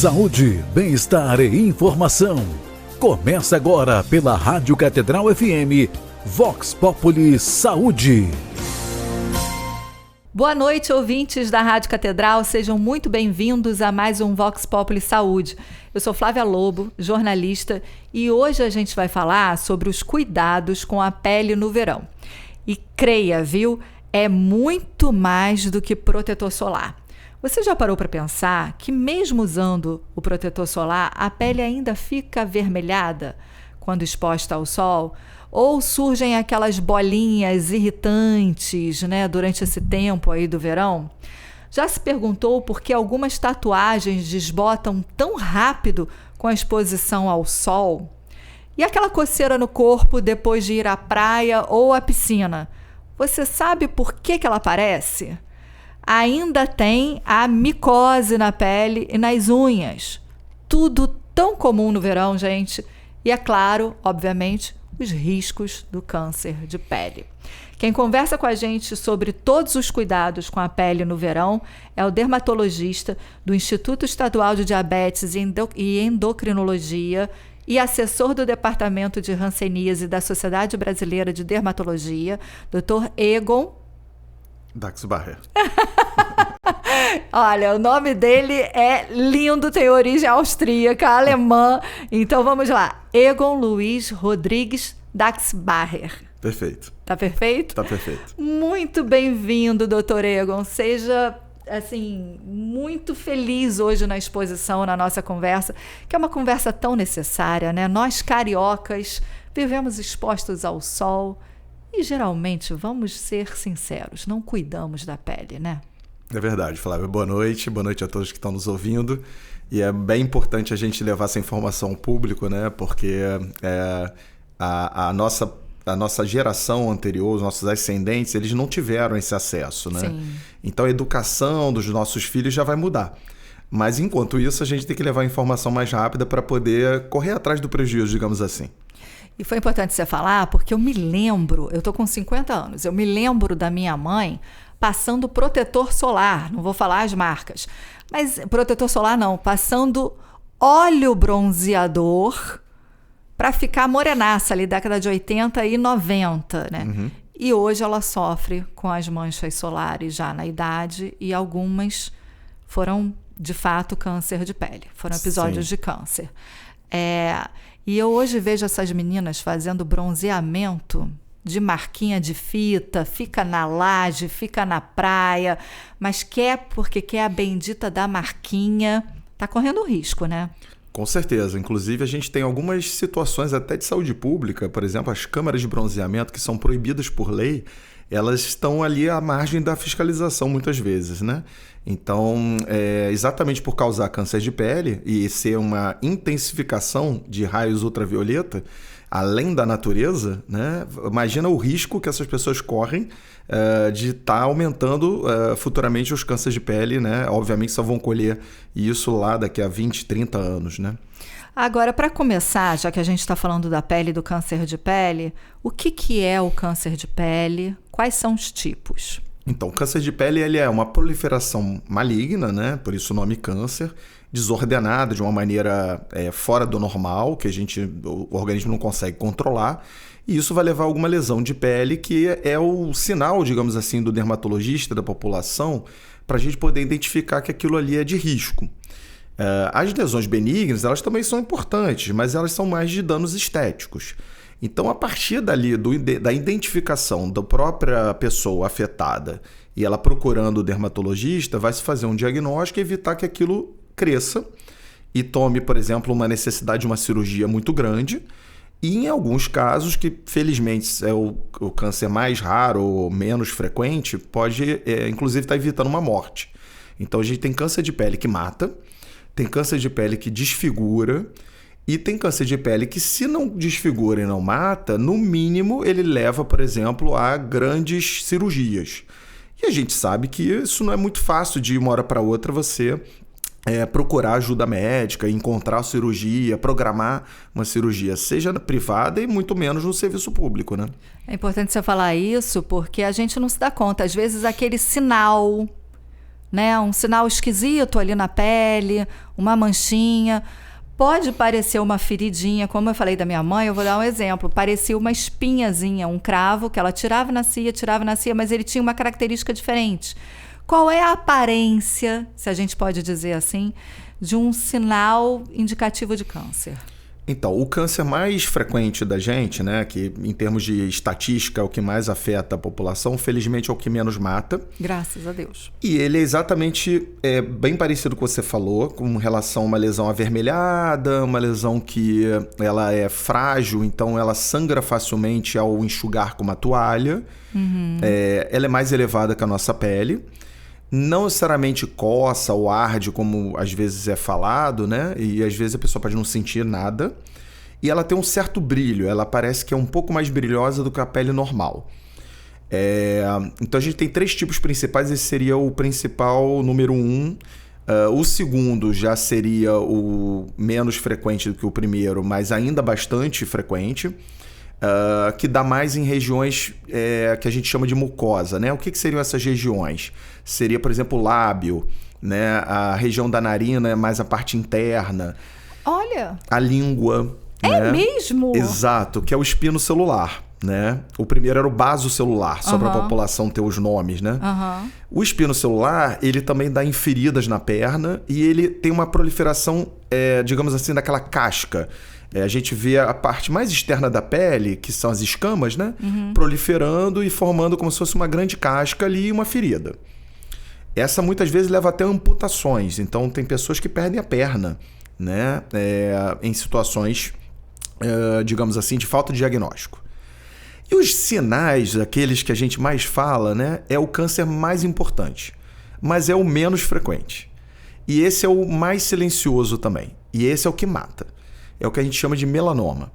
Saúde, bem-estar e informação. Começa agora pela Rádio Catedral FM, Vox Populi Saúde. Boa noite, ouvintes da Rádio Catedral, sejam muito bem-vindos a mais um Vox Populi Saúde. Eu sou Flávia Lobo, jornalista, e hoje a gente vai falar sobre os cuidados com a pele no verão. E creia, viu? É muito mais do que protetor solar. Você já parou para pensar que mesmo usando o protetor solar, a pele ainda fica avermelhada quando exposta ao sol? Ou surgem aquelas bolinhas irritantes, né, durante esse tempo aí do verão? Já se perguntou por que algumas tatuagens desbotam tão rápido com a exposição ao sol? E aquela coceira no corpo depois de ir à praia ou à piscina? Você sabe por que ela aparece? Ainda tem a micose na pele e nas unhas. Tudo tão comum no verão, gente. E é claro, obviamente, os riscos do câncer de pele. Quem conversa com a gente sobre todos os cuidados com a pele no verão é o dermatologista do Instituto Estadual de Diabetes e Endocrinologia e assessor do Departamento de Hanseníase da Sociedade Brasileira de Dermatologia, Dr. Egon Daxbacher. Olha, o nome dele é lindo, tem origem austríaca, alemã. Então vamos lá. Egon Luiz Rodrigues Daxbacher. Perfeito. Tá perfeito? Tá perfeito. Muito bem-vindo, doutor Egon. Seja, assim, muito feliz hoje na exposição, na nossa conversa, que é uma conversa tão necessária, né? Nós, cariocas, vivemos expostos ao sol e, geralmente, vamos ser sinceros, não cuidamos da pele, né? É verdade, Flávia. Boa noite a todos que estão nos ouvindo. E é bem importante a gente levar essa informação ao público, né? Porque a nossa geração anterior, os nossos ascendentes, eles não tiveram esse acesso, né? Sim. Então a educação dos nossos filhos já vai mudar. Mas enquanto isso, a gente tem que levar a informação mais rápida para poder correr atrás do prejuízo, digamos assim. E foi importante você falar, porque eu me lembro, eu tô com 50 anos, eu me lembro da minha mãe passando protetor solar, não vou falar as marcas, mas protetor solar não, passando óleo bronzeador para ficar morenaça ali, década de 80 e 90, né? Uhum. E hoje ela sofre com as manchas solares já na idade e algumas foram, de fato, câncer de pele, foram episódios de câncer. E eu hoje vejo essas meninas fazendo bronzeamento de marquinha de fita, fica na laje, fica na praia, mas porque quer a bendita da marquinha, tá correndo risco, né? Com certeza. Inclusive, a gente tem algumas situações até de saúde pública, por exemplo, as câmaras de bronzeamento que são proibidas por lei, elas estão ali à margem da fiscalização muitas vezes, né? Então, exatamente por causar câncer de pele e ser uma intensificação de raios ultravioleta, além da natureza, né? Imagina o risco que essas pessoas correm de estar aumentando futuramente os cânceres de pele, né? Obviamente só vão colher isso lá daqui a 20, 30 anos, né? Agora, para começar, já que a gente está falando da pele e do câncer de pele, o que é o câncer de pele? Quais são os tipos? Então, o câncer de pele ele é uma proliferação maligna, né? Por isso o nome câncer, desordenada de uma maneira fora do normal, que o organismo não consegue controlar, e isso vai levar a alguma lesão de pele, que é o sinal, digamos assim, do dermatologista, da população, para a gente poder identificar que aquilo ali é de risco. As lesões benignas, elas também são importantes, mas elas são mais de danos estéticos. Então, a partir dali, da identificação da própria pessoa afetada e ela procurando o dermatologista, vai se fazer um diagnóstico e evitar que aquilo cresça e tome, por exemplo, uma necessidade de uma cirurgia muito grande. E em alguns casos, que felizmente é o câncer mais raro ou menos frequente, pode inclusive estar evitando uma morte. Então, a gente tem câncer de pele que mata, tem câncer de pele que desfigura, e tem câncer de pele que, se não desfigura e não mata, no mínimo ele leva, por exemplo, a grandes cirurgias. E a gente sabe que isso não é muito fácil de uma hora para outra você procurar ajuda médica, encontrar cirurgia, programar uma cirurgia, seja na privada e muito menos no serviço público, né? É importante você falar isso porque a gente não se dá conta. Às vezes aquele sinal né? Um sinal esquisito ali na pele, uma manchinha. Pode parecer uma feridinha, como eu falei da minha mãe, eu vou dar um exemplo. Parecia uma espinhazinha, um cravo que ela tirava e nascia, mas ele tinha uma característica diferente. Qual é a aparência, se a gente pode dizer assim, de um sinal indicativo de câncer? Então, o câncer mais frequente da gente, né, que em termos de estatística é o que mais afeta a população, felizmente é o que menos mata. Graças a Deus. E ele é exatamente bem parecido com o que você falou, com relação a uma lesão avermelhada, uma lesão que ela é frágil, então ela sangra facilmente ao enxugar com uma toalha. Ela é mais elevada que a nossa pele. Não necessariamente coça ou arde, como às vezes é falado, né? E às vezes a pessoa pode não sentir nada. E ela tem um certo brilho, ela parece que é um pouco mais brilhosa do que a pele normal. Então a gente tem 3 tipos principais, esse seria o principal, número 1. O segundo já seria o menos frequente do que o primeiro, mas ainda bastante frequente. Que dá mais em regiões que a gente chama de mucosa, né? O que seriam essas regiões? Seria, por exemplo, o lábio, né? A região da narina é mais a parte interna. Olha! A língua. É mesmo? Exato, que é o espino celular, né? O primeiro era o baso celular, só para a população ter os nomes, né? O espino celular, ele também dá em feridas na perna e ele tem uma proliferação, digamos assim, daquela casca. A gente vê a parte mais externa da pele, que são as escamas, né? Proliferando e formando como se fosse uma grande casca ali e uma ferida. Essa muitas vezes leva até amputações. Então tem pessoas que perdem a perna, né? Em situações, digamos assim, de falta de diagnóstico. E os sinais, aqueles que a gente mais fala, né? É o câncer mais importante, mas é o menos frequente. E esse é o mais silencioso também. E esse é o que mata. É o que a gente chama de melanoma.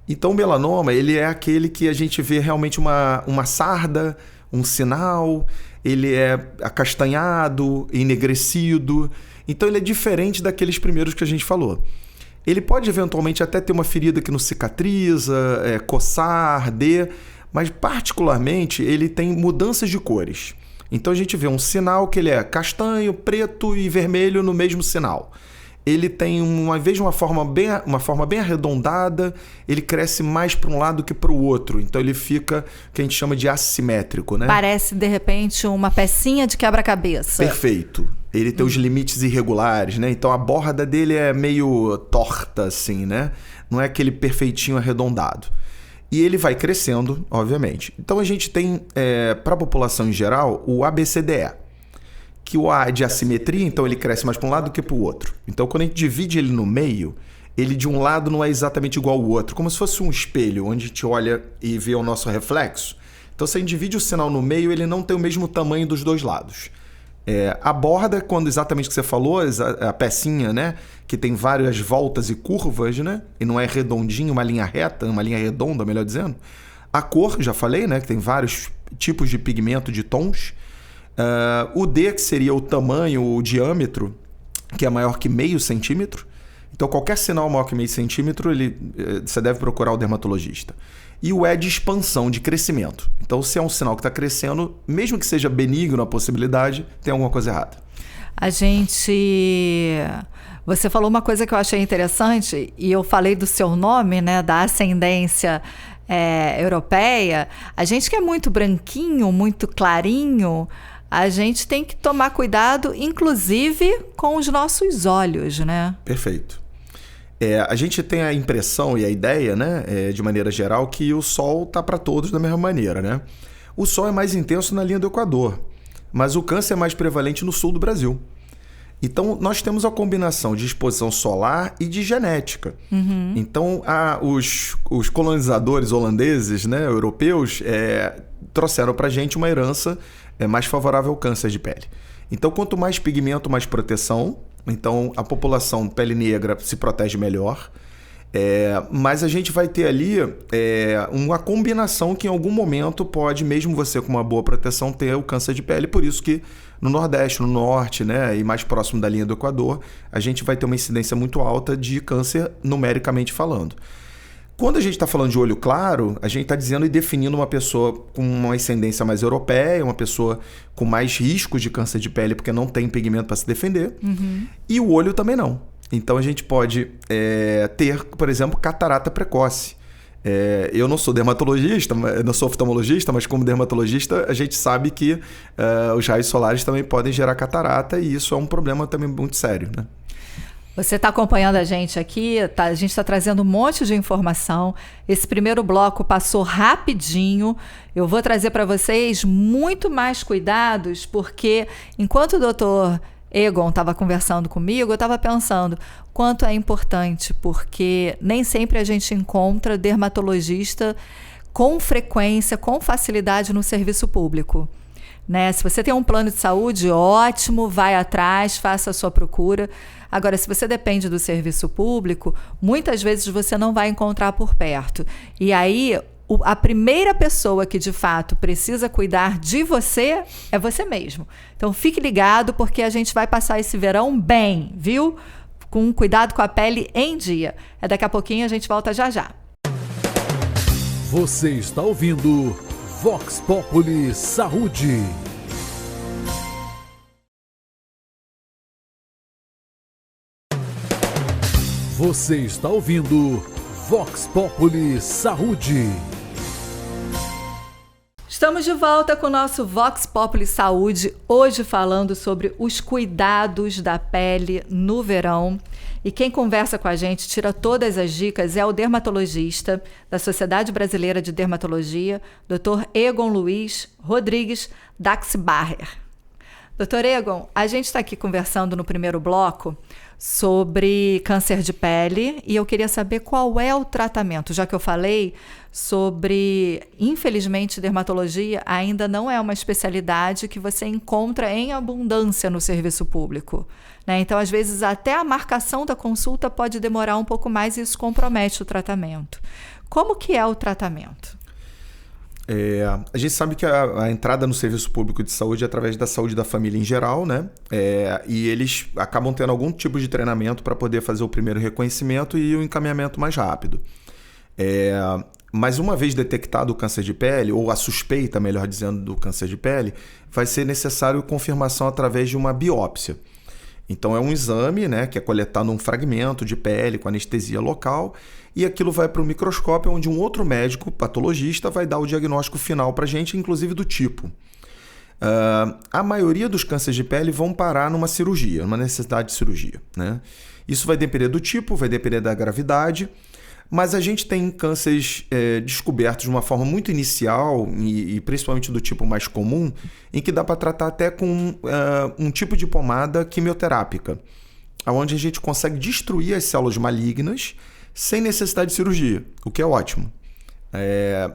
Então, o melanoma, ele é aquele que a gente vê realmente uma sarda, um sinal, ele é acastanhado, enegrecido. Então, ele é diferente daqueles primeiros que a gente falou. Ele pode, eventualmente, até ter uma ferida que não cicatriza, coçar, arder, mas, particularmente, ele tem mudanças de cores. Então, a gente vê um sinal que ele é castanho, preto e vermelho no mesmo sinal. Ele tem, uma forma bem arredondada, ele cresce mais para um lado que para o outro. Então ele fica o que a gente chama de assimétrico, né? Parece, de repente, uma pecinha de quebra-cabeça. Perfeito. Ele tem os limites irregulares, né? Então a borda dele é meio torta, assim, né? Não é aquele perfeitinho arredondado. E ele vai crescendo, obviamente. Então a gente tem, para a população em geral, o ABCDE. Que o A é de assimetria, então ele cresce mais para um lado do que para o outro. Então, quando a gente divide ele no meio, ele de um lado não é exatamente igual ao outro, como se fosse um espelho, onde a gente olha e vê o nosso reflexo. Então, se a gente divide o sinal no meio, ele não tem o mesmo tamanho dos dois lados. A borda, quando exatamente o que você falou, a pecinha, né, que tem várias voltas e curvas, né, e não é redondinho, uma linha reta, uma linha redonda, melhor dizendo. A cor, já falei, né, que tem vários tipos de pigmento, de tons. O D, que seria o tamanho, o diâmetro, que é maior que 0,5 centímetro. Então, qualquer sinal maior que 0,5 centímetro, você deve procurar o dermatologista. E o E de expansão, de crescimento. Então, se é um sinal que está crescendo, mesmo que seja benigno a possibilidade, tem alguma coisa errada. Você falou uma coisa que eu achei interessante, e eu falei do seu nome, né, da ascendência europeia. A gente que é muito branquinho, muito clarinho, a gente tem que tomar cuidado, inclusive com os nossos olhos, né? Perfeito. A gente tem a impressão e a ideia, né, de maneira geral, que o Sol está para todos da mesma maneira, né? O Sol é mais intenso na linha do Equador, mas o câncer é mais prevalente no sul do Brasil. Então, nós temos a combinação de exposição solar e de genética. Então, os colonizadores holandeses, né, europeus, trouxeram para a gente uma herança mais favorável ao câncer de pele. Então, quanto mais pigmento, mais proteção. Então, a população pele negra se protege melhor. Mas a gente vai ter ali uma combinação que em algum momento pode, mesmo você com uma boa proteção, ter o câncer de pele. Por isso que no Nordeste, no Norte, né, e mais próximo da linha do Equador, a gente vai ter uma incidência muito alta de câncer numericamente falando. Quando a gente está falando de olho claro, a gente está dizendo e definindo uma pessoa com uma ascendência mais europeia, uma pessoa com mais risco de câncer de pele porque não tem pigmento para se defender, e o olho também não. Então a gente pode ter, por exemplo, catarata precoce. Eu não sou dermatologista, não sou oftalmologista, mas como dermatologista a gente sabe que os raios solares também podem gerar catarata e isso é um problema também muito sério, né? Você está acompanhando a gente aqui, a gente está trazendo um monte de informação. Esse primeiro bloco passou rapidinho. Eu vou trazer para vocês muito mais cuidados, porque enquanto o doutor Egon estava conversando comigo, eu estava pensando quanto é importante, porque nem sempre a gente encontra dermatologista com frequência, com facilidade no serviço público. Né? Se você tem um plano de saúde, ótimo, vai atrás, faça a sua procura. Agora, se você depende do serviço público, muitas vezes você não vai encontrar por perto. E aí, a primeira pessoa que de fato precisa cuidar de você é você mesmo. Então, fique ligado, porque a gente vai passar esse verão bem, viu? Com cuidado com a pele em dia. Daqui a pouquinho a gente volta já já. Você está ouvindo Vox Populi Saúde. Você está ouvindo Vox Populi Saúde. Estamos de volta com o nosso Vox Populi Saúde, hoje falando sobre os cuidados da pele no verão. E quem conversa com a gente, tira todas as dicas, é o dermatologista da Sociedade Brasileira de Dermatologia, Dr. Egon Luiz Rodrigues Daxbacher. Dr. Egon, a gente está aqui conversando no primeiro bloco sobre câncer de pele e eu queria saber qual é o tratamento, já que eu falei sobre, infelizmente, dermatologia ainda não é uma especialidade que você encontra em abundância no serviço público, né? Então, às vezes, até a marcação da consulta pode demorar um pouco mais e isso compromete o tratamento. Como que é o tratamento? A gente sabe que a entrada no serviço público de saúde é através da saúde da família em geral, né? E eles acabam tendo algum tipo de treinamento para poder fazer o primeiro reconhecimento e o encaminhamento mais rápido. Mas uma vez detectado o câncer de pele, ou a suspeita, melhor dizendo, do câncer de pele, vai ser necessário confirmação através de uma biópsia. Então é um exame, né, que é coletado um fragmento de pele com anestesia local e aquilo vai para o microscópio onde um outro médico patologista vai dar o diagnóstico final para a gente, inclusive do tipo. A maioria dos cânceres de pele vão parar numa cirurgia, numa necessidade de cirurgia, né? Isso vai depender do tipo, vai depender da gravidade, mas a gente tem cânceres descobertos de uma forma muito inicial e principalmente do tipo mais comum, em que dá para tratar até com um tipo de pomada quimioterápica, onde a gente consegue destruir as células malignas sem necessidade de cirurgia, o que é ótimo.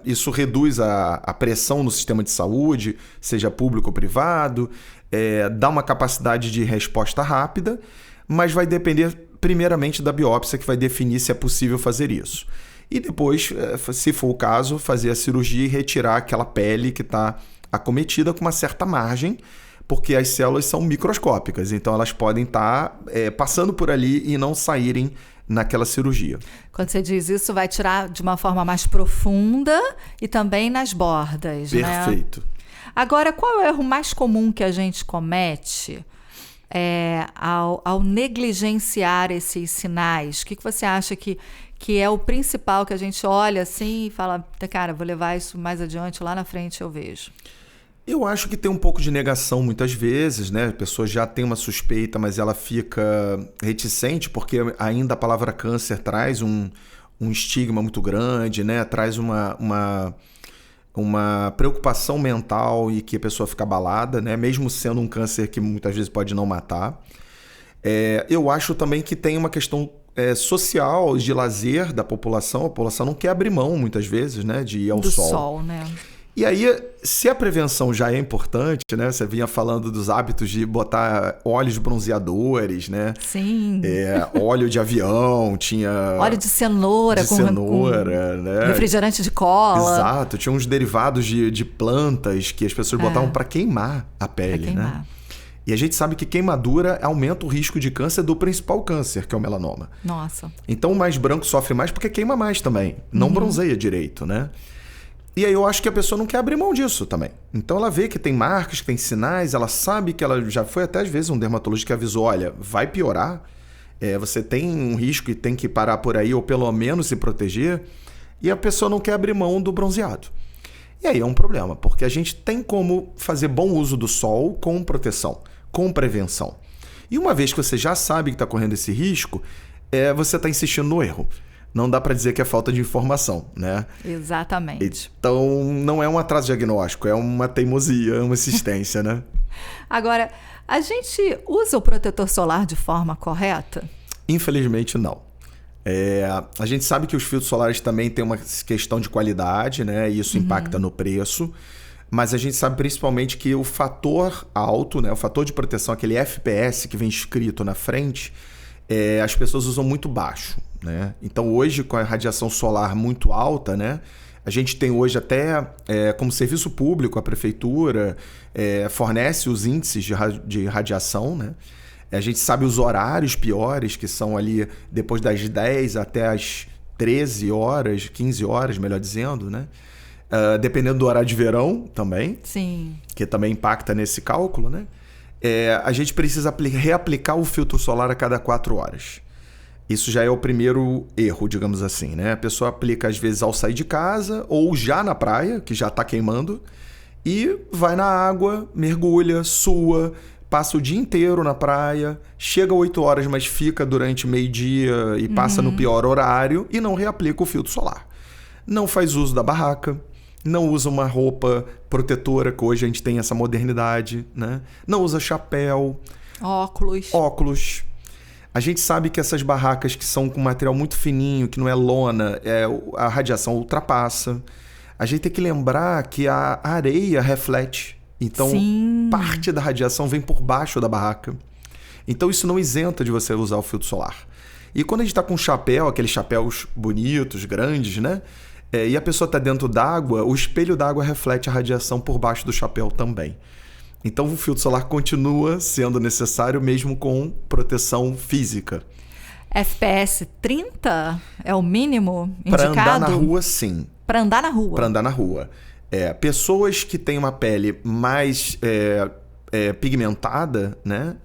Isso reduz a pressão no sistema de saúde, seja público ou privado, dá uma capacidade de resposta rápida, mas vai depender primeiramente da biópsia que vai definir se é possível fazer isso. E depois, se for o caso, fazer a cirurgia e retirar aquela pele que está acometida com uma certa margem, porque as células são microscópicas, então elas podem estar passando por ali e não saírem naquela cirurgia. Quando você diz isso, vai tirar de uma forma mais profunda e também nas bordas, Perfeito. Né? Agora, qual é o erro mais comum que a gente comete ao negligenciar esses sinais? O que você acha que é o principal que a gente olha assim e fala, cara, vou levar isso mais adiante, lá na frente eu vejo? Eu acho que tem um pouco de negação muitas vezes, né? A pessoa já tem uma suspeita, mas ela fica reticente porque ainda a palavra câncer traz um estigma muito grande, né? Traz uma preocupação mental e que a pessoa fica abalada, né? Mesmo sendo um câncer que muitas vezes pode não matar. Eu acho também que tem uma questão social, de lazer da população. A população não quer abrir mão, muitas vezes, né? De ir ao sol. Do sol, né? E aí, se a prevenção já é importante, né? Você vinha falando dos hábitos de botar óleos bronzeadores, né? Sim. Óleo de avião, tinha... Óleo de cenoura. Com né? Refrigerante de cola. Exato. Tinha uns derivados de plantas que as pessoas botavam para queimar a pele, né? E a gente sabe que queimadura aumenta o risco de câncer do principal câncer, que é o melanoma. Nossa. Então o mais branco sofre mais porque queima mais também. Não bronzeia direito, né? E aí eu acho que a pessoa não quer abrir mão disso também. Então ela vê que tem marcas, que tem sinais, ela sabe que ela já foi até às vezes um dermatologista que avisou, olha, vai piorar, você tem um risco e tem que parar por aí ou pelo menos se proteger, e a pessoa não quer abrir mão do bronzeado. E aí é um problema, porque a gente tem como fazer bom uso do sol com proteção, com prevenção. E uma vez que você já sabe que está correndo esse risco, você está insistindo no erro. Não dá para dizer que é falta de informação, né? Exatamente. Então, não é um atraso diagnóstico, é uma teimosia, uma insistência, né? Agora, a gente usa o protetor solar de forma correta? Infelizmente, não. A gente sabe que os filtros solares também têm uma questão de qualidade, né? E isso impacta no preço. Mas a gente sabe principalmente que o fator alto, né? O fator de proteção, aquele FPS que vem escrito na frente, as pessoas usam muito baixo, né? Então hoje, com a radiação solar muito alta, né? A gente tem hoje até como serviço público, a prefeitura fornece os índices de radiação, né? A gente sabe os horários piores, que são ali depois das 10 até as 13 horas, 15 horas, melhor dizendo, né? Dependendo do horário de verão também. Sim. Que também impacta nesse cálculo, né? A gente precisa reaplicar o filtro solar a cada 4 horas. Isso já é o primeiro erro, digamos assim, né? A pessoa aplica às vezes ao sair de casa ou já na praia, que já está queimando, e vai na água, mergulha, sua, passa o dia inteiro na praia, chega 8 horas, mas fica durante meio-dia e passa no pior horário e não reaplica o filtro solar. Não faz uso da barraca, não usa uma roupa protetora, que hoje a gente tem essa modernidade, né? Não usa chapéu. Óculos. A gente sabe que essas barracas que são com material muito fininho, que não é lona, a radiação ultrapassa. A gente tem que lembrar que a areia reflete. Então, parte da radiação vem por baixo da barraca. Então, isso não isenta de você usar o filtro solar. E quando a gente está com chapéu, aqueles chapéus bonitos, grandes, né? E a pessoa está dentro d'água, o espelho d'água reflete a radiação por baixo do chapéu também. Então o filtro solar continua sendo necessário mesmo com proteção física. FPS 30 é o mínimo Para indicado? andar na rua, sim. Para andar na rua? Para andar na rua. Pessoas que têm uma pele mais pigmentada, né?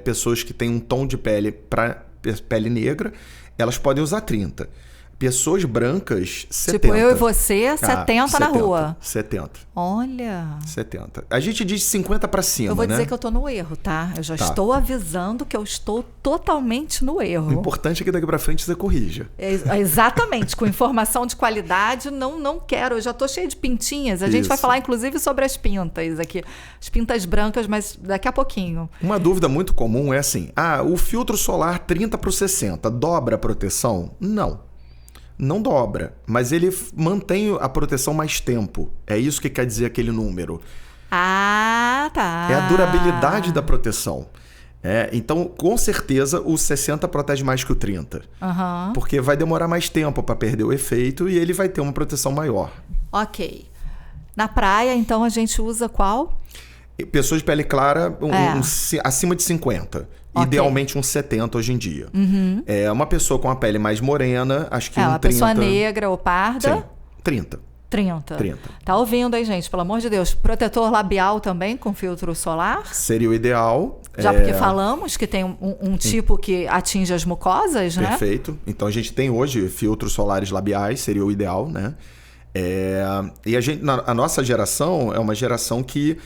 Pessoas que têm um tom de pele para pele negra, elas podem usar 30. Pessoas brancas, 70. Tipo eu e você, 70 na rua. 70. Olha. 70. A gente diz 50 para cima, eu vou né? dizer que eu tô no erro, tá? Eu já estou avisando que eu estou totalmente no erro. O importante é que daqui para frente você corrija. Exatamente. Com informação de qualidade, não quero. Eu já tô cheia de pintinhas. A gente vai falar, inclusive, sobre as pintas aqui. As pintas brancas, mas daqui a pouquinho. Uma dúvida muito comum é assim, o filtro solar 30 para 60 dobra a proteção? Não dobra, mas ele mantém a proteção mais tempo. É isso que quer dizer aquele número. Ah, tá. É a durabilidade da proteção. Então, com certeza, o 60 protege mais que o 30. Porque vai demorar mais tempo para perder o efeito e ele vai ter uma proteção maior. Ok. Na praia, então, a gente usa qual? Pessoas de pele clara, acima de 50. Okay. Idealmente uns 70 hoje em dia. Uma pessoa com a pele mais morena, acho que uma 30... pessoa negra ou parda? Sim, 30. 30. Tá ouvindo aí, gente? Pelo amor de Deus. Protetor labial também com filtro solar? Seria o ideal. Já porque falamos que tem um tipo que atinge as mucosas, né? Perfeito. Então a gente tem hoje filtros solares labiais, seria o ideal, né? E a nossa geração é uma geração que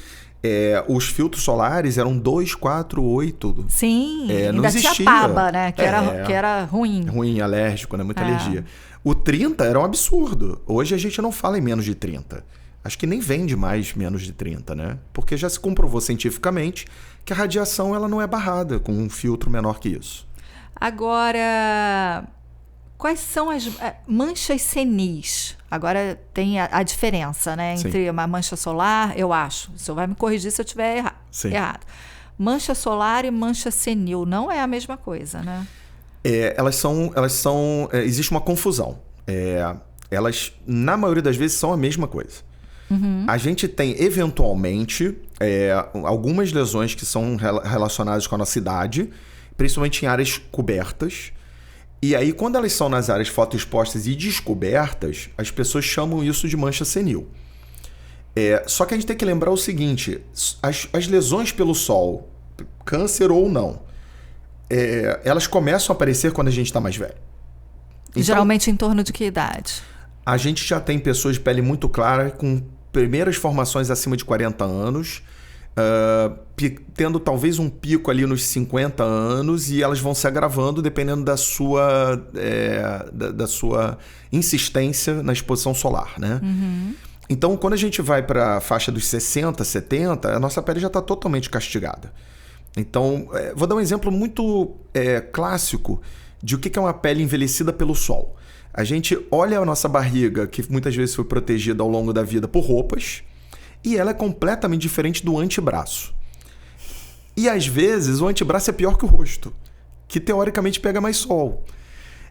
os filtros solares eram 2, 4, 8. Sim, não ainda existia. Tinha paba, né? Que era ruim. Ruim, alérgico, né? Muita alergia. O 30 era um absurdo. Hoje a gente não fala em menos de 30. Acho que nem vende mais menos de 30, né? Porque já se comprovou cientificamente que a radiação ela não é barrada com um filtro menor que isso. Agora, quais são as manchas senis? Agora tem a diferença, né? Entre uma mancha solar, eu acho. O senhor vai me corrigir se eu estiver errado. Mancha solar e mancha senil não é a mesma coisa, né? Elas são existe uma confusão. Elas, na maioria das vezes, são a mesma coisa. A gente tem, eventualmente, algumas lesões que são relacionadas com a nossa idade, principalmente em áreas cobertas. E aí, quando elas são nas áreas fotoexpostas e descobertas, as pessoas chamam isso de mancha senil. Só que a gente tem que lembrar o seguinte, as lesões pelo sol, câncer ou não, elas começam a aparecer quando a gente está mais velho. Então, geralmente em torno de que idade? A gente já tem pessoas de pele muito clara com primeiras formações acima de 40 anos, tendo talvez um pico ali nos 50 anos, e elas vão se agravando dependendo da sua insistência na exposição solar, né? Uhum. Então, quando a gente vai para a faixa dos 60, 70, a nossa pele já está totalmente castigada. Então, vou dar um exemplo muito clássico de o que é uma pele envelhecida pelo sol. A gente olha a nossa barriga, que muitas vezes foi protegida ao longo da vida por roupas, e ela é completamente diferente do antebraço. E às vezes o antebraço é pior que o rosto, que teoricamente pega mais sol.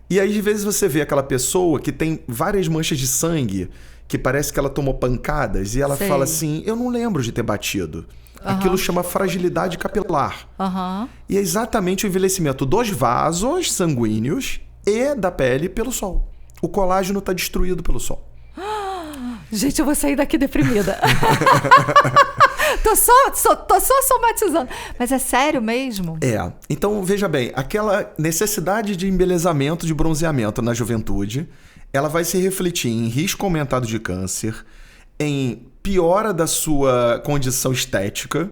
E aí às vezes você vê aquela pessoa que tem várias manchas de sangue, que parece que ela tomou pancadas, e ela fala assim, eu não lembro de ter batido. Aquilo chama fragilidade capilar. E é exatamente o envelhecimento dos vasos sanguíneos e da pele pelo sol. O colágeno está destruído pelo sol. Gente, eu vou sair daqui deprimida. Tô só somatizando. Mas é sério mesmo? Então, veja bem, aquela necessidade de embelezamento, de bronzeamento na juventude, ela vai se refletir em risco aumentado de câncer, em piora da sua condição estética,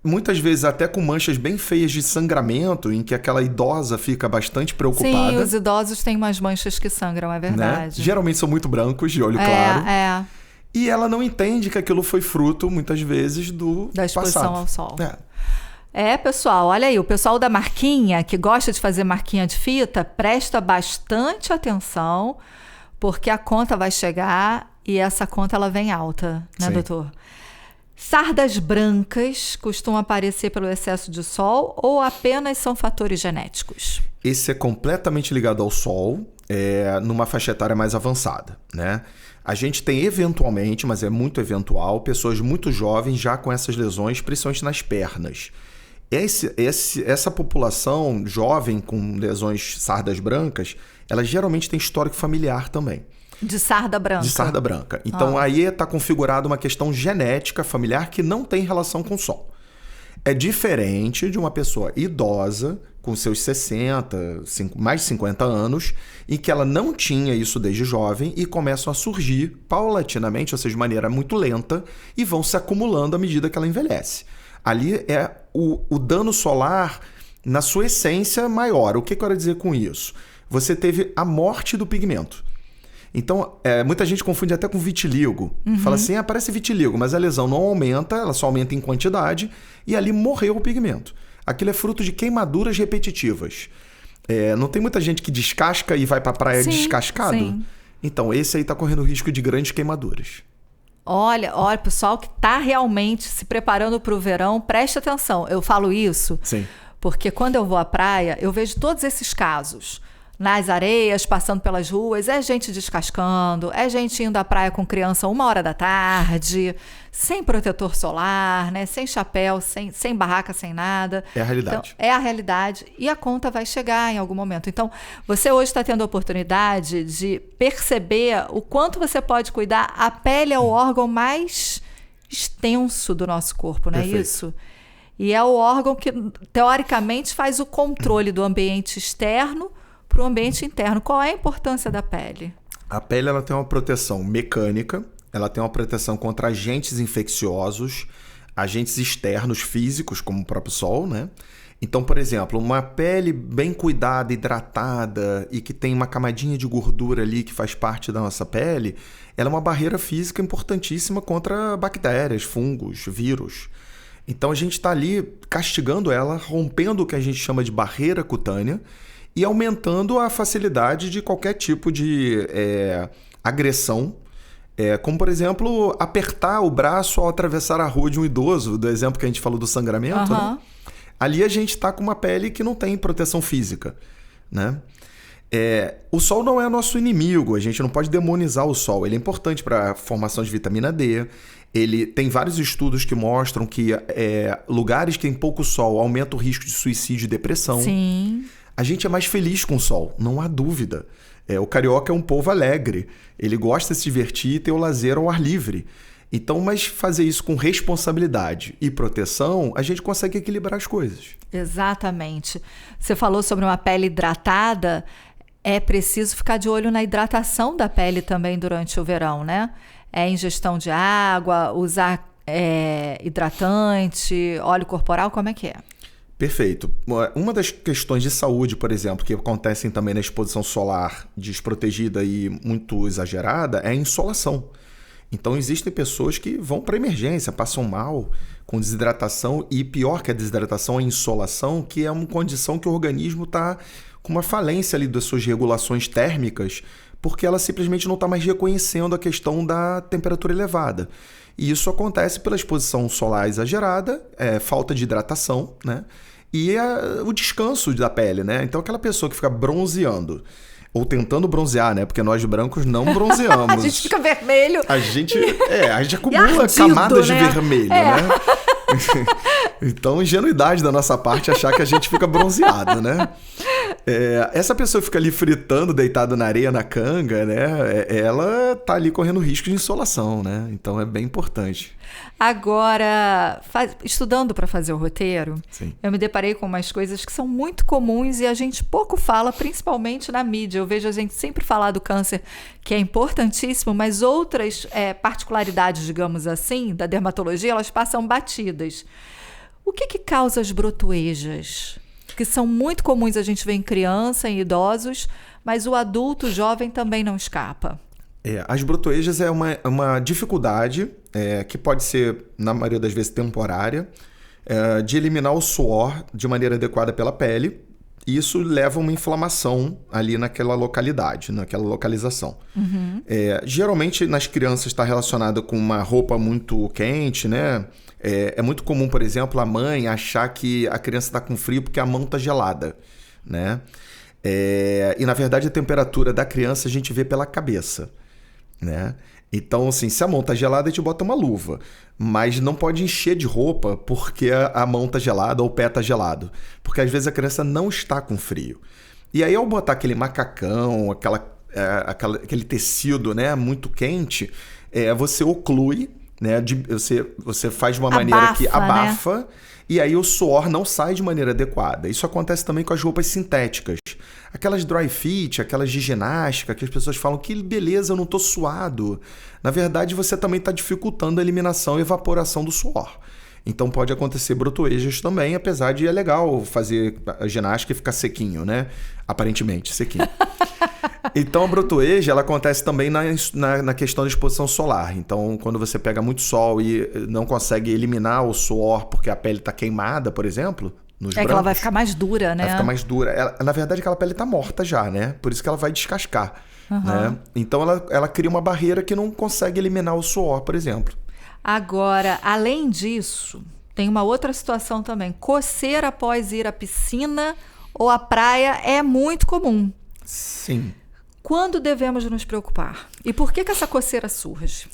muitas vezes até com manchas bem feias de sangramento, em que aquela idosa fica bastante preocupada. Sim, os idosos têm umas manchas que sangram, é verdade. Né? Geralmente são muito brancos, de olho claro. E ela não entende que aquilo foi fruto, muitas vezes, da exposição ao sol. Pessoal, olha aí, o pessoal da marquinha, que gosta de fazer marquinha de fita, presta bastante atenção, porque a conta vai chegar e essa conta ela vem alta, né, Sim. doutor? Sardas brancas costumam aparecer pelo excesso de sol ou apenas são fatores genéticos? Esse é completamente ligado ao sol, numa faixa etária mais avançada, né? A gente tem eventualmente, mas é muito eventual, pessoas muito jovens já com essas lesões, principalmente nas pernas. Essa população jovem com lesões sardas brancas, ela geralmente tem histórico familiar também. De sarda branca. De sarda branca. Então, aí está configurada uma questão genética familiar que não tem relação com o sol. É diferente de uma pessoa idosa, com seus 60, mais de 50 anos, em que ela não tinha isso desde jovem e começam a surgir paulatinamente, ou seja, de maneira muito lenta, e vão se acumulando à medida que ela envelhece. Ali é o dano solar na sua essência maior. O que eu quero dizer com isso? Você teve a morte do pigmento. Então, muita gente confunde até com vitiligo. Fala assim, parece vitiligo, mas a lesão não aumenta, ela só aumenta em quantidade, e ali morreu o pigmento. Aquilo é fruto de queimaduras repetitivas. Não tem muita gente que descasca e vai para a praia descascado? Sim. Então, esse aí está correndo risco de grandes queimaduras. Olha, pessoal que está realmente se preparando para o verão, preste atenção. Eu falo isso porque quando eu vou à praia, eu vejo todos esses casos. Nas areias, passando pelas ruas, é gente descascando, é gente indo à praia com criança 1h da tarde, sem protetor solar, né? Sem chapéu, sem barraca, sem nada. É a realidade. Então, é a realidade e a conta vai chegar em algum momento. Então, você hoje está tendo a oportunidade de perceber o quanto você pode cuidar. A pele é o órgão mais extenso do nosso corpo, não é isso? E é o órgão que, teoricamente, faz o controle do ambiente externo para o ambiente interno. Qual é a importância da pele? A pele ela tem uma proteção mecânica, ela tem uma proteção contra agentes infecciosos, agentes externos físicos, como o próprio sol, né? Então, por exemplo, uma pele bem cuidada, hidratada e que tem uma camadinha de gordura ali que faz parte da nossa pele, ela é uma barreira física importantíssima contra bactérias, fungos, vírus. Então, a gente está ali castigando ela, rompendo o que a gente chama de barreira cutânea, e aumentando a facilidade de qualquer tipo de agressão, como, por exemplo, apertar o braço ao atravessar a rua de um idoso, do exemplo que a gente falou do sangramento. Né? Ali a gente está com uma pele que não tem proteção física, né? O sol não é nosso inimigo, a gente não pode demonizar o sol. Ele é importante para a formação de vitamina D. Ele tem vários estudos que mostram que lugares que tem pouco sol aumenta o risco de suicídio e depressão. Sim. A gente é mais feliz com o sol, não há dúvida. O carioca é um povo alegre. Ele gosta de se divertir e ter o lazer ao ar livre. Então, mas fazer isso com responsabilidade e proteção, a gente consegue equilibrar as coisas. Exatamente. Você falou sobre uma pele hidratada. É preciso ficar de olho na hidratação da pele também durante o verão, né? Ingestão de água, usar hidratante, óleo corporal, como é que é? Perfeito. Uma das questões de saúde, por exemplo, que acontecem também na exposição solar desprotegida e muito exagerada, é a insolação. Então, existem pessoas que vão para emergência, passam mal com desidratação e pior que a desidratação, a insolação, que é uma condição que o organismo está com uma falência ali das suas regulações térmicas, porque ela simplesmente não está mais reconhecendo a questão da temperatura elevada. E isso acontece pela exposição solar exagerada, falta de hidratação, né? E o descanso da pele, né? Então, aquela pessoa que fica bronzeando, ou tentando bronzear, né? Porque nós brancos não bronzeamos. A gente fica vermelho. A gente acumula ardido, camadas de vermelho, né? Então, ingenuidade da nossa parte achar que a gente fica bronzeado, né? Essa pessoa que fica ali fritando, deitada na areia, na canga, né? Ela tá ali correndo risco de insolação, né? Então, é bem importante. Agora, estudando para fazer o roteiro, Sim. Eu me deparei com umas coisas que são muito comuns e a gente pouco fala, principalmente na mídia. Eu vejo a gente sempre falar do câncer, que é importantíssimo, mas outras particularidades, digamos assim, da dermatologia, elas passam batidas. O que causa as brotoejas? Que são muito comuns, a gente vê em criança, em idosos, mas o adulto jovem também não escapa. As brotoejas é uma dificuldade que pode ser, na maioria das vezes, temporária, de eliminar o suor de maneira adequada pela pele. E isso leva a uma inflamação ali naquela localidade, naquela localização. Uhum. Geralmente, nas crianças está relacionado com uma roupa muito quente, né? É muito comum, por exemplo, a mãe achar que a criança está com frio porque a mão está gelada, né? E, na verdade, a temperatura da criança a gente vê pela cabeça, né? Então, assim, se a mão tá gelada, a gente bota uma luva. Mas não pode encher de roupa porque a mão tá gelada ou o pé tá gelado. Porque às vezes a criança não está com frio. E aí, ao botar aquele macacão, aquele tecido, né, muito quente, você oclui, né? Você faz de uma maneira que abafa, né? E aí o suor não sai de maneira adequada. Isso acontece também com as roupas sintéticas. Aquelas dry fit, aquelas de ginástica, que as pessoas falam que beleza, eu não tô suado. Na verdade, você também está dificultando a eliminação e evaporação do suor. Então pode acontecer brotoejas também, apesar de é legal fazer a ginástica e ficar sequinho, né? Aparentemente, sequinho. Então a brotoeja, ela acontece também na questão da exposição solar. Então, quando você pega muito sol e não consegue eliminar o suor porque a pele está queimada, por exemplo, nos brancos, que ela vai ficar mais dura, né? Vai ficar mais dura. Na verdade, aquela pele está morta já, né? Por isso que ela vai descascar. Uhum. Né? Então, ela cria uma barreira que não consegue eliminar o suor, por exemplo. Agora, além disso, tem uma outra situação também. Coceira após ir à piscina ou à praia é muito comum. Sim. Quando devemos nos preocupar? E por que essa coceira surge?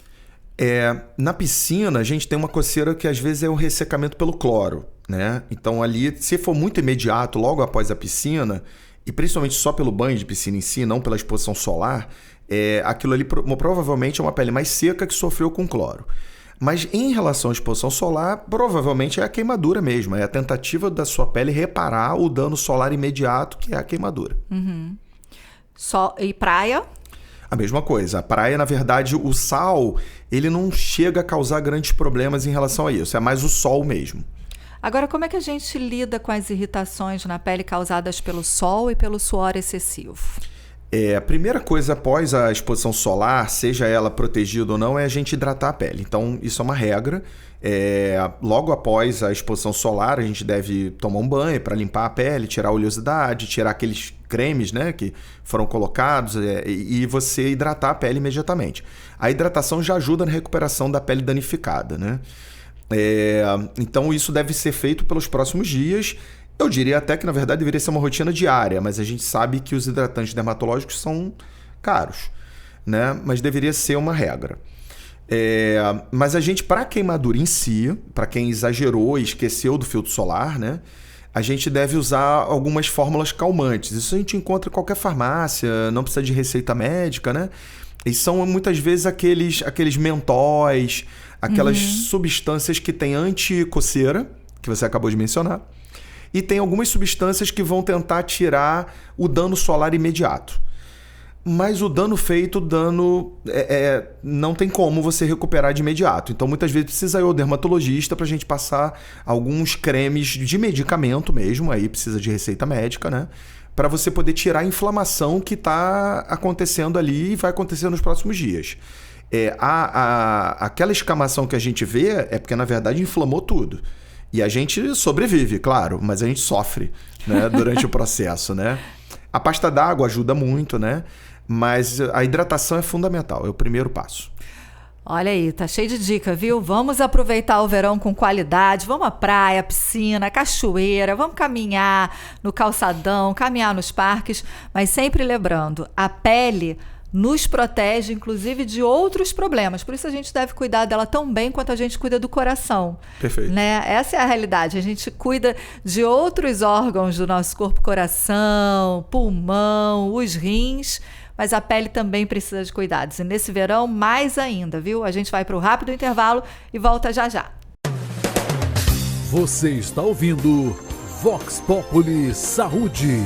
Na piscina, a gente tem uma coceira que às vezes é um ressecamento pelo cloro, né? Então ali, se for muito imediato, logo após a piscina, e principalmente só pelo banho de piscina em si, não pela exposição solar, aquilo ali provavelmente é uma pele mais seca que sofreu com cloro. Mas em relação à exposição solar, provavelmente é a queimadura mesmo, é a tentativa da sua pele reparar o dano solar imediato, que é a queimadura. Uhum. E praia? A mesma coisa. A praia, na verdade, o sal, ele não chega a causar grandes problemas em relação a isso. É mais o sol mesmo. Agora, como é que a gente lida com as irritações na pele causadas pelo sol e pelo suor excessivo? A primeira coisa após a exposição solar, seja ela protegida ou não, é a gente hidratar a pele. Então, isso é uma regra. Logo após a exposição solar, a gente deve tomar um banho para limpar a pele, tirar a oleosidade, tirar aqueles cremes, né, que foram colocados e você hidratar a pele imediatamente. A hidratação já ajuda na recuperação da pele danificada, né? Então, isso deve ser feito pelos próximos dias Eu diria até que, na verdade, deveria ser uma rotina diária, mas a gente sabe que os hidratantes dermatológicos são caros, né? Mas deveria ser uma regra. Mas a gente, para queimadura em si, para quem exagerou e esqueceu do filtro solar, né? A gente deve usar algumas fórmulas calmantes. Isso a gente encontra em qualquer farmácia, não precisa de receita médica, né? E são muitas vezes aqueles mentóis, aquelas substâncias que têm anti-coceira, que você acabou de mencionar. E tem algumas substâncias que vão tentar tirar o dano solar imediato. Mas o dano feito, não tem como você recuperar de imediato. Então, muitas vezes precisa ir ao dermatologista para a gente passar alguns cremes de medicamento mesmo, aí precisa de receita médica, né? Para você poder tirar a inflamação que está acontecendo ali e vai acontecer nos próximos dias. Aquela escamação que a gente vê é porque, na verdade, inflamou tudo. E a gente sobrevive, claro, mas a gente sofre, né, durante o processo, né? A pasta d'água ajuda muito, né? Mas a hidratação é fundamental, é o primeiro passo. Olha aí, tá cheio de dica, viu? Vamos aproveitar o verão com qualidade, vamos à praia, piscina, cachoeira, vamos caminhar no calçadão, caminhar nos parques, mas sempre lembrando, a pele nos protege, inclusive, de outros problemas. Por isso a gente deve cuidar dela tão bem quanto a gente cuida do coração. Perfeito. Né? Essa é a realidade. A gente cuida de outros órgãos do nosso corpo, coração, pulmão, os rins, mas a pele também precisa de cuidados. E nesse verão, mais ainda, viu? A gente vai para o rápido intervalo e volta já já. Você está ouvindo Vox Populi Saúde.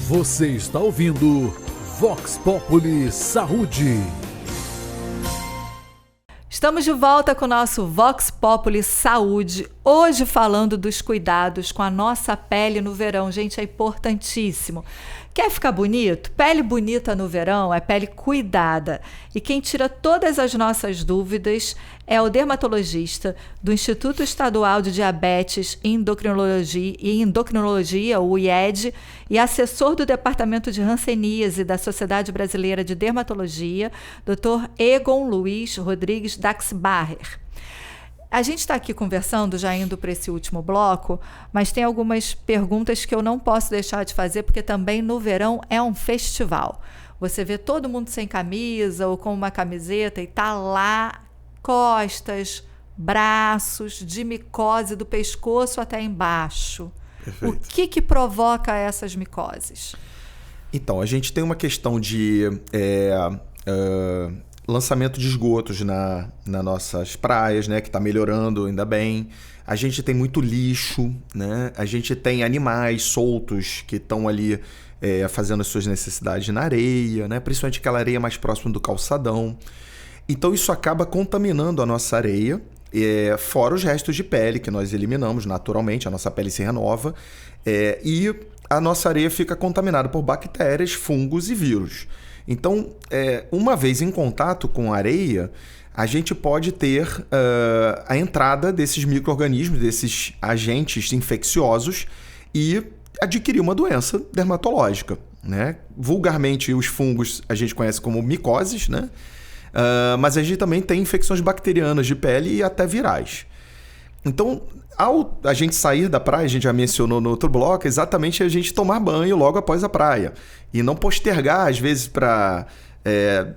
Você está ouvindo Vox Populi Saúde. Estamos de volta com o nosso Vox Populi Saúde, hoje falando dos cuidados com a nossa pele no verão. Gente, é importantíssimo. Quer ficar bonito? Pele bonita no verão é pele cuidada. E quem tira todas as nossas dúvidas é o dermatologista do Instituto Estadual de Diabetes e Endocrinologia, o IED, e assessor do Departamento de Hanseníase da Sociedade Brasileira de Dermatologia, Dr. Egon Luiz Rodrigues Daxbacher. A gente está aqui conversando, já indo para esse último bloco, mas tem algumas perguntas que eu não posso deixar de fazer, porque também no verão é um festival. Você vê todo mundo sem camisa ou com uma camiseta e tá lá costas, braços, de micose do pescoço até embaixo. Perfeito. O que provoca essas micoses? Então, a gente tem uma questão de lançamento de esgotos nas nossas praias, né, que está melhorando, ainda bem. A gente tem muito lixo, né? A gente tem animais soltos que estão ali fazendo as suas necessidades na areia, né? Principalmente aquela areia mais próxima do calçadão. Então isso acaba contaminando a nossa areia, fora os restos de pele que nós eliminamos naturalmente, a nossa pele se renova, e a nossa areia fica contaminada por bactérias, fungos e vírus. Então, uma vez em contato com a areia, a gente pode ter a entrada desses micro-organismos, desses agentes infecciosos e adquirir uma doença dermatológica, né? Vulgarmente, os fungos a gente conhece como micoses, né? Mas a gente também tem infecções bacterianas de pele e até virais. Então, ao a gente sair da praia, a gente já mencionou no outro bloco, exatamente a gente tomar banho logo após a praia. E não postergar, às vezes, para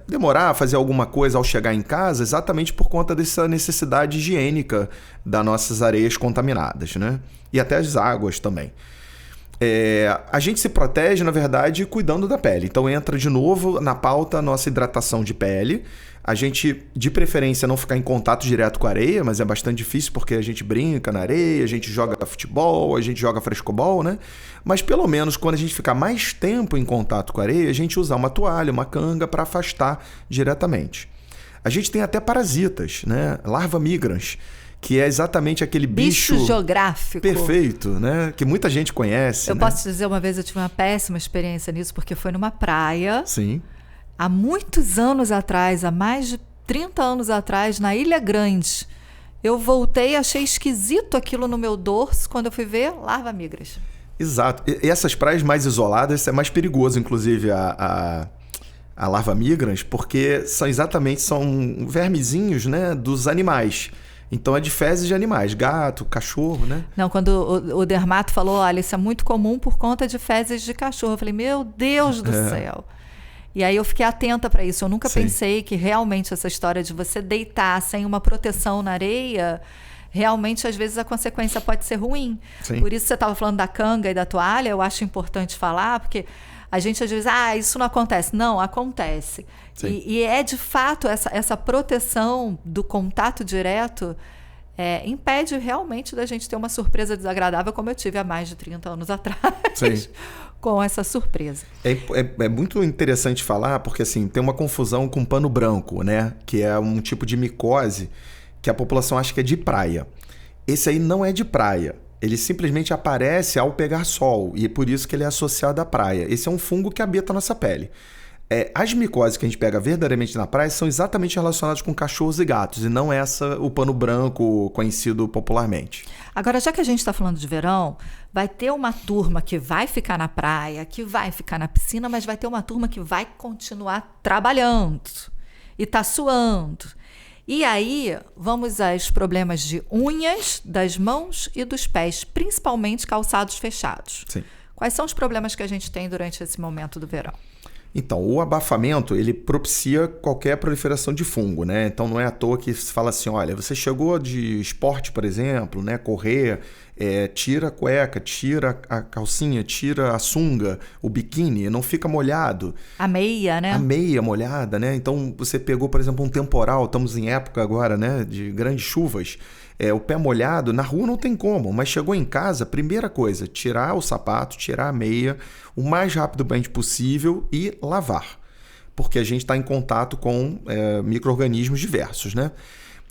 demorar a fazer alguma coisa ao chegar em casa, exatamente por conta dessa necessidade higiênica das nossas areias contaminadas, né? E até as águas também. A gente se protege, na verdade, cuidando da pele. Então entra de novo na pauta a nossa hidratação de pele. A gente, de preferência, não ficar em contato direto com a areia, mas é bastante difícil porque a gente brinca na areia, a gente joga futebol, a gente joga frescobol, né? Mas pelo menos quando a gente ficar mais tempo em contato com a areia, a gente usar uma toalha, uma canga para afastar diretamente. A gente tem até parasitas, né? Larva migrans, que é exatamente aquele bicho geográfico. Perfeito, né? Que muita gente conhece. Eu posso te dizer, uma vez eu tive uma péssima experiência nisso, porque foi numa praia. Sim. Há muitos anos atrás, há mais de 30 anos atrás, na Ilha Grande. Eu voltei e achei esquisito aquilo no meu dorso. Quando eu fui ver, larva migras. Exato. E essas praias mais isoladas é mais perigoso, inclusive, a a larva migrans, porque são vermezinhos, né, dos animais. Então é de fezes de animais, gato, cachorro, né? Não, quando o dermato falou, olha, isso é muito comum por conta de fezes de cachorro. Eu falei, meu Deus do céu. E aí eu fiquei atenta para isso. Eu nunca pensei que realmente essa história de você deitar sem uma proteção na areia, realmente às vezes a consequência pode ser ruim. Sim. Por isso você estava falando da canga e da toalha, eu acho importante falar, porque a gente às vezes, isso não acontece. Não, acontece. E é de fato essa proteção do contato direto impede realmente da gente ter uma surpresa desagradável, como eu tive há mais de 30 anos atrás. Sim. Com essa surpresa. É muito interessante falar, porque assim, tem uma confusão com pano branco, né? Que é um tipo de micose que a população acha que é de praia. Esse aí não é de praia. Ele simplesmente aparece ao pegar sol, e é por isso que ele é associado à praia. Esse é um fungo que habita a nossa pele. As micoses que a gente pega verdadeiramente na praia são exatamente relacionadas com cachorros e gatos, e não o pano branco conhecido popularmente. Agora, já que a gente está falando de verão, vai ter uma turma que vai ficar na praia, que vai ficar na piscina, mas vai ter uma turma que vai continuar trabalhando e tá suando. E aí, vamos aos problemas de unhas das mãos e dos pés, principalmente calçados fechados. Sim. Quais são os problemas que a gente tem durante esse momento do verão? Então, o abafamento, ele propicia qualquer proliferação de fungo, né? Então, não é à toa que se fala assim, olha, você chegou de esporte, por exemplo, né? Correr, tira a cueca, tira a calcinha, tira a sunga, o biquíni, não fica molhado. A meia, né? A meia molhada, né? Então, você pegou, por exemplo, um temporal, estamos em época agora, né? De grandes chuvas. O pé molhado, na rua não tem como, mas chegou em casa, primeira coisa, tirar o sapato, tirar a meia, o mais rapidamente possível e lavar. Porque a gente está em contato com micro-organismos diversos, né?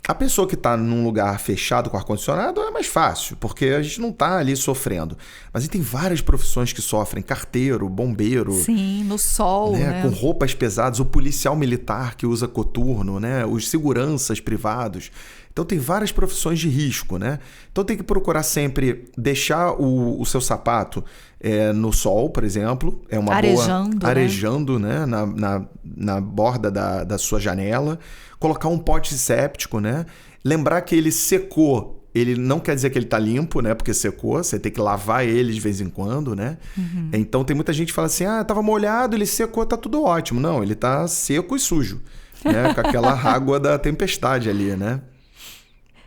A pessoa que está num lugar fechado com ar-condicionado é mais fácil, porque a gente não está ali sofrendo. Mas tem várias profissões que sofrem, carteiro, bombeiro. Sim, no sol, né? Com roupas pesadas, o policial militar que usa coturno, né? Os seguranças privados. Então tem várias profissões de risco, né? Então tem que procurar sempre deixar o seu sapato no sol, por exemplo. É uma arejando, boa... Arejando, né? Na borda da sua janela. Colocar um pote séptico, né? Lembrar que ele secou. Ele não quer dizer que ele está limpo, né? Porque secou, você tem que lavar ele de vez em quando, né? Uhum. Então tem muita gente que fala assim, estava molhado, ele secou, tá tudo ótimo. Não, ele tá seco e sujo, né? Com aquela água da tempestade ali, né?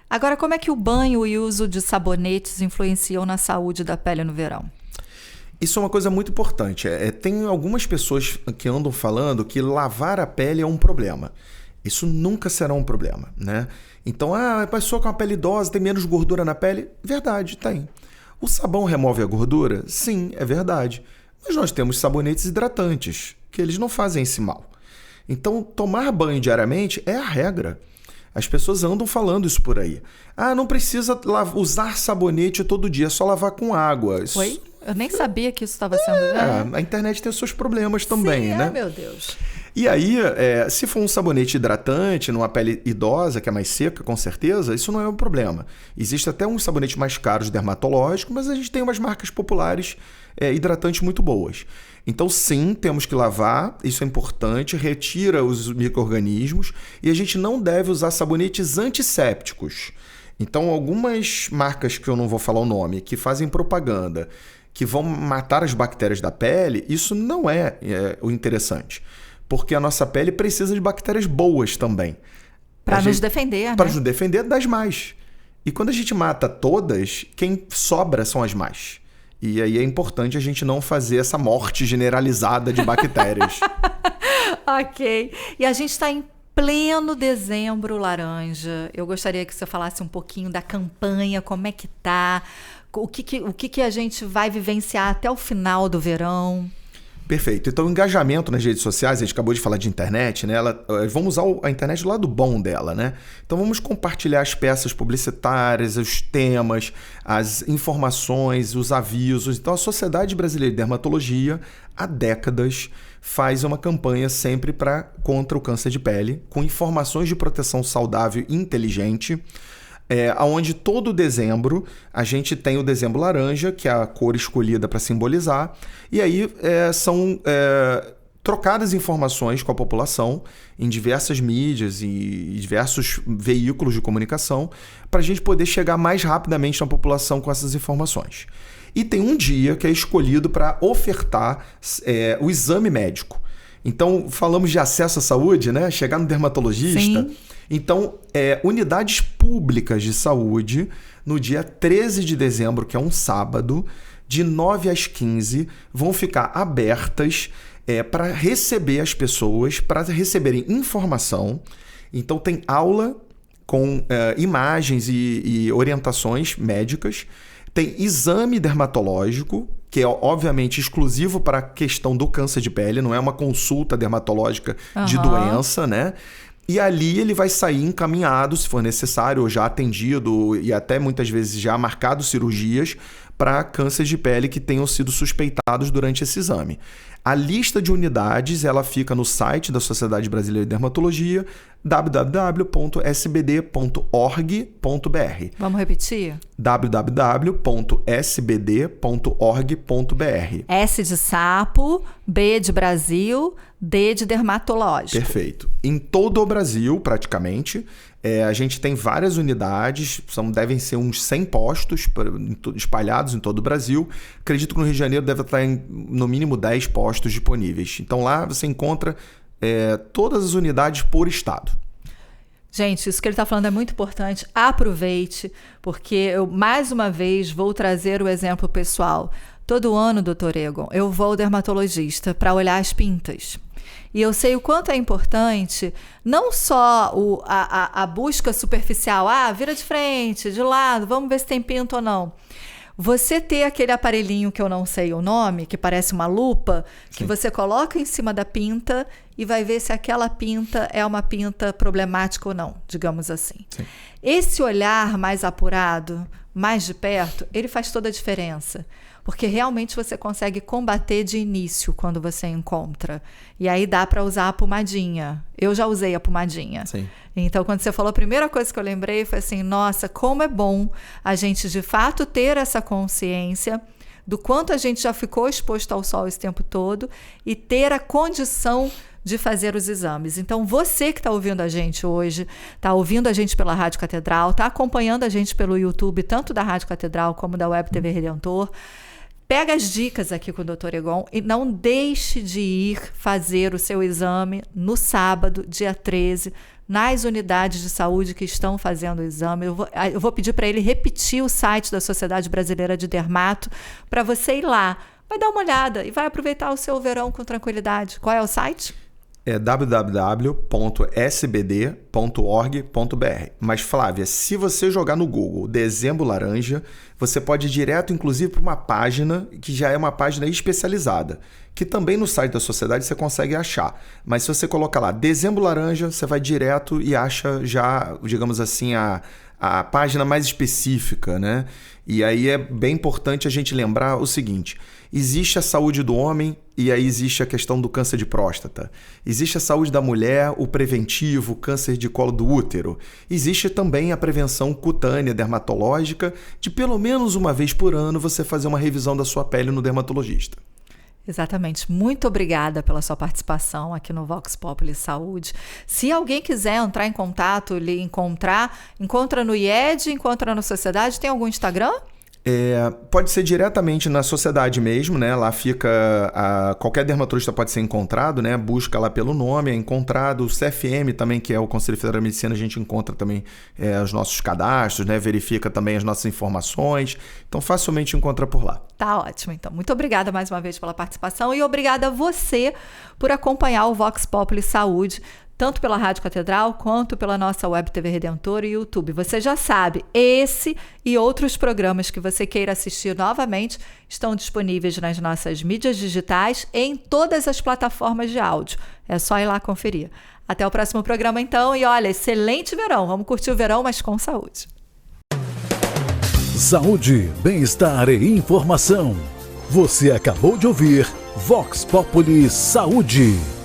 Agora, como é que o banho e o uso de sabonetes influenciam na saúde da pele no verão? Isso é uma coisa muito importante. Tem algumas pessoas que andam falando que lavar a pele é um problema. Isso nunca será um problema, né? Então, a pessoa com a pele idosa tem menos gordura na pele? Verdade, tem. O sabão remove a gordura? Sim, é verdade. Mas nós temos sabonetes hidratantes, que eles não fazem esse mal. Então, tomar banho diariamente é a regra. As pessoas andam falando isso por aí. Não precisa usar sabonete todo dia, é só lavar com água. Isso... Oi? Eu nem sabia que isso estava sendo... A internet tem os seus problemas também, sim, né? Meu Deus. E aí, se for um sabonete hidratante numa pele idosa, que é mais seca, com certeza, isso não é um problema. Existe até uns sabonetes mais caros dermatológicos, mas a gente tem umas marcas populares hidratantes muito boas. Então, sim, temos que lavar, isso é importante, retira os micro-organismos e a gente não deve usar sabonetes antissépticos. Então, algumas marcas que eu não vou falar o nome, que fazem propaganda, que vão matar as bactérias da pele, isso não é o interessante. Porque a nossa pele precisa de bactérias boas também. Para nos defender, né? Para nos defender das más. E quando a gente mata todas, quem sobra são as más. E aí é importante a gente não fazer essa morte generalizada de bactérias. Ok. E a gente está em pleno dezembro laranja. Eu gostaria que você falasse um pouquinho da campanha, como é que tá, o que a gente vai vivenciar até o final do verão. Perfeito. Então, o engajamento nas redes sociais, a gente acabou de falar de internet, né? Vamos usar a internet do lado bom dela, né? Então, vamos compartilhar as peças publicitárias, os temas, as informações, os avisos. Então, a Sociedade Brasileira de Dermatologia, há décadas, faz uma campanha sempre contra o câncer de pele, com informações de proteção saudável e inteligente, onde todo dezembro a gente tem o dezembro laranja, que é a cor escolhida para simbolizar, e aí são trocadas informações com a população em diversas mídias e diversos veículos de comunicação para a gente poder chegar mais rapidamente na população com essas informações. E tem um dia que é escolhido para ofertar o exame médico. Então, falamos de acesso à saúde, né? Chegar no dermatologista. Sim. Então, unidades públicas de saúde, no dia 13 de dezembro, que é um sábado, de 9 às 15, vão ficar abertas para receber as pessoas, para receberem informação. Então, tem aula com imagens e orientações médicas. Tem exame dermatológico, que é obviamente exclusivo para a questão do câncer de pele, não é uma consulta dermatológica de doença, né? E ali ele vai sair encaminhado, se for necessário, ou já atendido e até muitas vezes já marcado cirurgias para cânceres de pele que tenham sido suspeitados durante esse exame. A lista de unidades ela fica no site da Sociedade Brasileira de Dermatologia, www.sbd.org.br. Vamos repetir? www.sbd.org.br. S de sapo, B de Brasil, D de dermatológico. Perfeito. Em todo o Brasil, praticamente, a gente tem várias unidades, devem ser uns 100 postos espalhados em todo o Brasil. Acredito que no Rio de Janeiro deve estar em, no mínimo, 10 postos disponíveis. Então lá você encontra todas as unidades por estado. Gente, isso que ele está falando é muito importante. Aproveite, porque eu, mais uma vez, vou trazer o exemplo pessoal. Todo ano, Dr. Egon, eu vou ao dermatologista para olhar as pintas. E eu sei o quanto é importante, não só a busca superficial, vira de frente, de lado, vamos ver se tem pinta ou não. Você ter aquele aparelhinho que eu não sei o nome, que parece uma lupa, que você coloca em cima da pinta e vai ver se aquela pinta é uma pinta problemática ou não, digamos assim. Sim. Esse olhar mais apurado, mais de perto, ele faz toda a diferença. Porque realmente você consegue combater de início quando você encontra. E aí dá para usar a pomadinha. Eu já usei a pomadinha. Sim. Então, quando você falou, a primeira coisa que eu lembrei foi assim, nossa, como é bom a gente de fato ter essa consciência do quanto a gente já ficou exposto ao sol esse tempo todo e ter a condição de fazer os exames. Então, você que está ouvindo a gente hoje, está ouvindo a gente pela Rádio Catedral, está acompanhando a gente pelo YouTube, tanto da Rádio Catedral como da Web TV Redentor, pega as dicas aqui com o Dr. Egon e não deixe de ir fazer o seu exame no sábado, dia 13, nas unidades de saúde que estão fazendo o exame. Eu vou pedir para ele repetir o site da Sociedade Brasileira de Dermato para você ir lá. Vai dar uma olhada e vai aproveitar o seu verão com tranquilidade. Qual é o site? É www.sbd.org.br. Mas, Flávia, se você jogar no Google Dezembro Laranja, você pode ir direto, inclusive, para uma página que já é uma página especializada, que também no site da sociedade você consegue achar. Mas se você colocar lá Dezembro Laranja, você vai direto e acha já, digamos assim, a página mais específica, né? E aí é bem importante a gente lembrar o seguinte: existe a saúde do homem e aí existe a questão do câncer de próstata. Existe a saúde da mulher, o preventivo, o câncer de colo do útero. Existe também a prevenção cutânea dermatológica, de pelo menos uma vez por ano você fazer uma revisão da sua pele no dermatologista. Exatamente. Muito obrigada pela sua participação aqui no Vox Populi Saúde. Se alguém quiser entrar em contato, lhe encontra no IED, encontra na Sociedade, tem algum Instagram? Pode ser diretamente na sociedade mesmo, né? Lá fica... qualquer dermatologista pode ser encontrado, né? Busca lá pelo nome, é encontrado. O CFM também, que é o Conselho Federal de Medicina, a gente encontra também os nossos cadastros, né? Verifica também as nossas informações. Então, facilmente encontra por lá. Tá ótimo, então. Muito obrigada mais uma vez pela participação e obrigada a você por acompanhar o Vox Populi Saúde, tanto pela Rádio Catedral quanto pela nossa Web TV Redentor e YouTube. Você já sabe, esse e outros programas que você queira assistir novamente estão disponíveis nas nossas mídias digitais e em todas as plataformas de áudio. É só ir lá conferir. Até o próximo programa, então. E olha, excelente verão. Vamos curtir o verão, mas com saúde. Saúde, bem-estar e informação. Você acabou de ouvir Vox Populi Saúde.